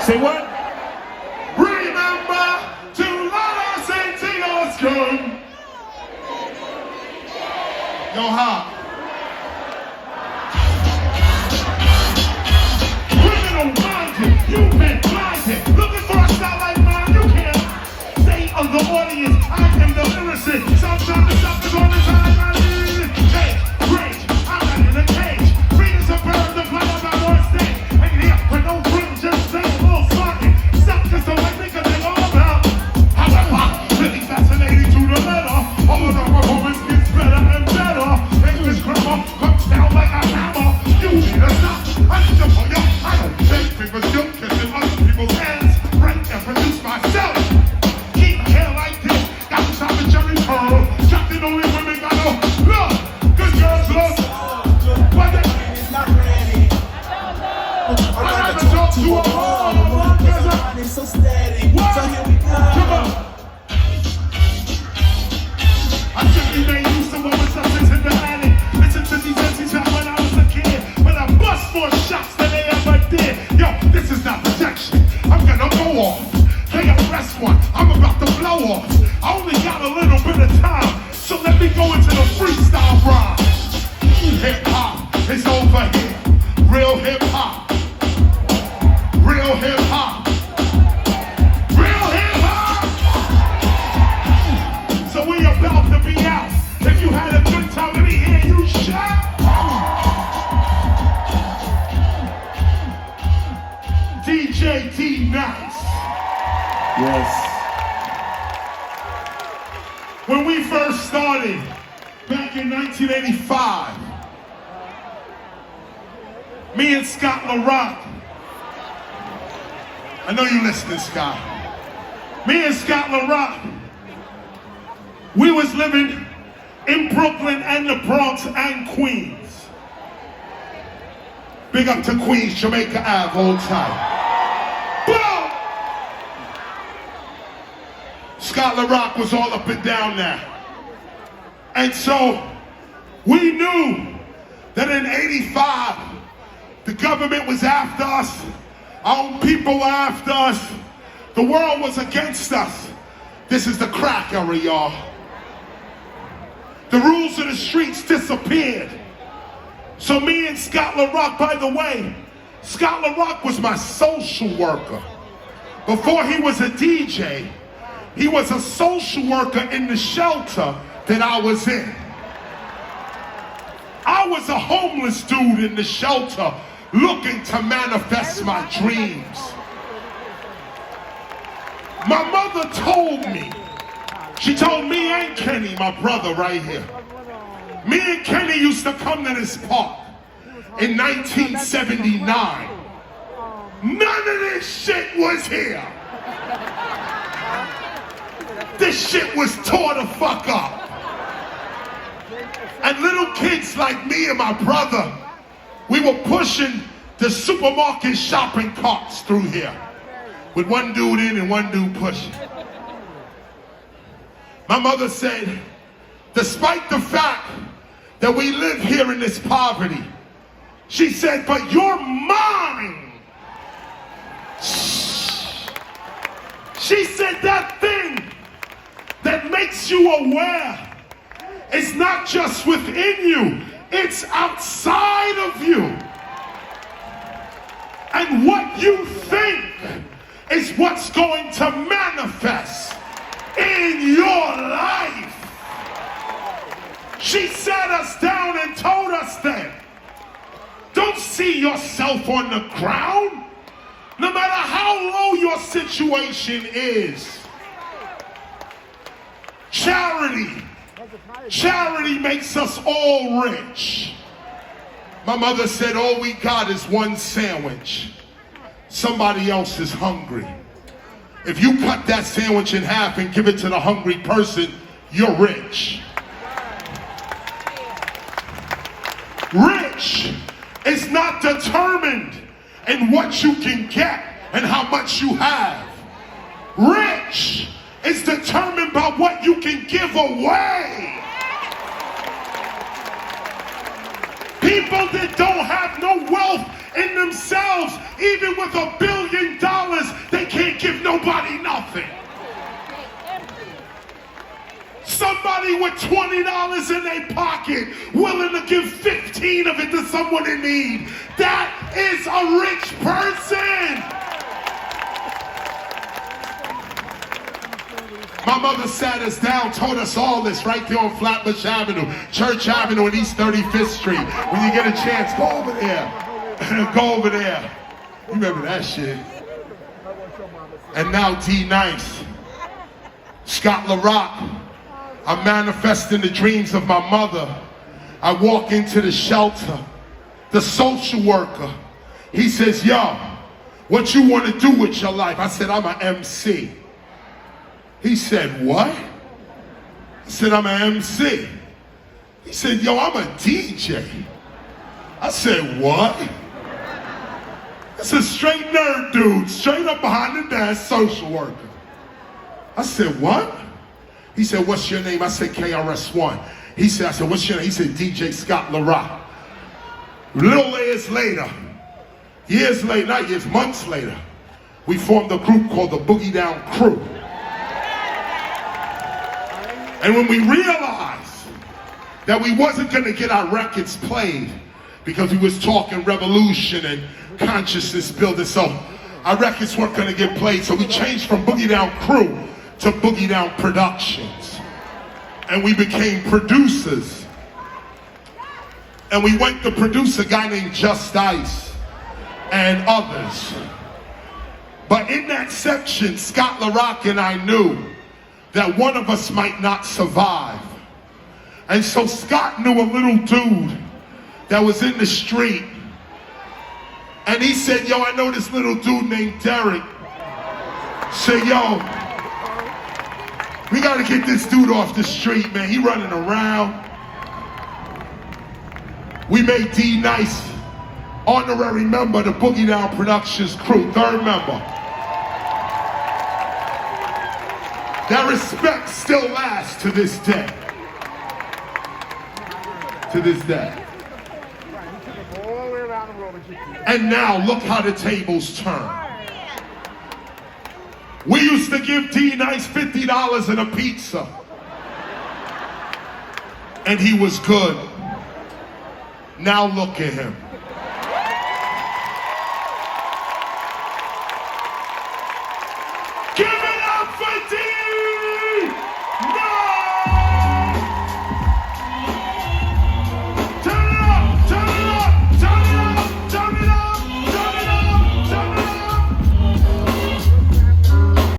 Say what? Remember to let us into your skin. Yo, Hop. Criminal minded, you've been blinded. Looking for a style like mine, you can't. State of the audience, I am the lyricist. Sometimes the stuff is on the time. I need it. Cage, rage, I'm not in a cage. Free as a bird, the blood of my one stage. Ain't here for no dream, just say a little sluggy. Stuck just the way niggas they all about. However, really fascinating to the letter. All of the performance gets better and better. English grammar comes down like a hammer. You need a stop. I need to pull you. I don't take people still kissing other people's hands. Right and produce myself. Keep hair like this. Got to stop the Jerry curl. Chopping only women got no look. Good girls look. But they It's not ready. I never talk to a whore. It's so steady. So here we go. Come on. I simply made use of what was substance in the attic. Listen to these empty shots when I was a kid. But I bust more shots than they ever did. Yo, this is not protection. I'm gonna go off. KRS-One, I'm about to blow off. I only got a little bit of time, so let me go into the freestyle rhyme. Hip hop is over here. Real hip hop. Real hip hop. Real hip hop. So we about to be out. If you had a good time, let me hear you shout. DJ T Nice. Yes. When we first started, back in 1985, me and Scott LaRock, I know you listening, Scott. Me and Scott LaRock, we was living in Brooklyn and the Bronx and Queens. Big up to Queens, Jamaica Ave, hold tight. Boom! Scott LaRock was all up and down there. And so we knew that in '85, the government was after us, our own people were after us, the world was against us. This is the crack era, y'all. The rules of the streets disappeared. So me and Scott LaRock, by the way, Scott LaRock was my social worker. Before he was a DJ, he was a social worker in the shelter that I was in. I was a homeless dude in the shelter looking to manifest my dreams. My mother told me, she told me and Kenny, my brother right here, me and Kenny used to come to this park in 1979. None of this shit was here. This shit was tore the fuck up. And little kids like me and my brother, we were pushing the supermarket shopping carts through here with one dude in and one dude pushing. My mother said, despite the fact that we live here in this poverty, she said, but you're mine. She said that thing that makes you aware is not just within you, it's outside of you. And what you think is what's going to manifest in your life. She sat us down and told us that don't see yourself on the ground, no matter how low your situation is. Charity makes us all rich. My mother said all we got is one sandwich. Somebody else is hungry. If you cut that sandwich in half and give it to the hungry person, you're rich. Rich is not determined in what you can get and how much you have. Rich is determined by what you can give away. People that don't have no wealth in themselves, even with $1 billion with $20 in their pocket, willing to give 15 of it to someone in need. That is a rich person. My mother sat us down, told us all this right there on Flatbush Avenue, Church Avenue and East 35th Street. When you get a chance, go over there. Go over there. You remember that shit. And now D-Nice, Scott LaRock, I'm manifesting the dreams of my mother. I walk into the shelter, the social worker. He says, yo, what you want to do with your life? I said, I'm an MC. He said, what? I said, I'm an MC. He said, yo, I'm a DJ. I said, what? It's a straight nerd dude, straight up behind the desk, social worker. I said, what? He said, what's your name? I said, KRS-One. I said, what's your name? He said, DJ Scott LaRock. Little years later, not years, months later, we formed a group called the Boogie Down Crew. And when we realized that we wasn't gonna get our records played because we was talking revolution and consciousness building, so our records weren't gonna get played, so we changed from Boogie Down Crew to Boogie Down Productions. And we became producers. And we went to produce a guy named Just Ice and others. But in that section, Scott LaRock and I knew that one of us might not survive. And so Scott knew a little dude that was in the street. And he said, yo, I know this little dude named Derek. Say, yo, we gotta get this dude off the street, man. He running around. We made D-Nice honorary member of the Boogie Down Productions crew, 3rd member. That respect still lasts to this day. To this day. And now look how the tables turn. We used to give D-Nice $50 and a pizza. And he was good. Now look at him.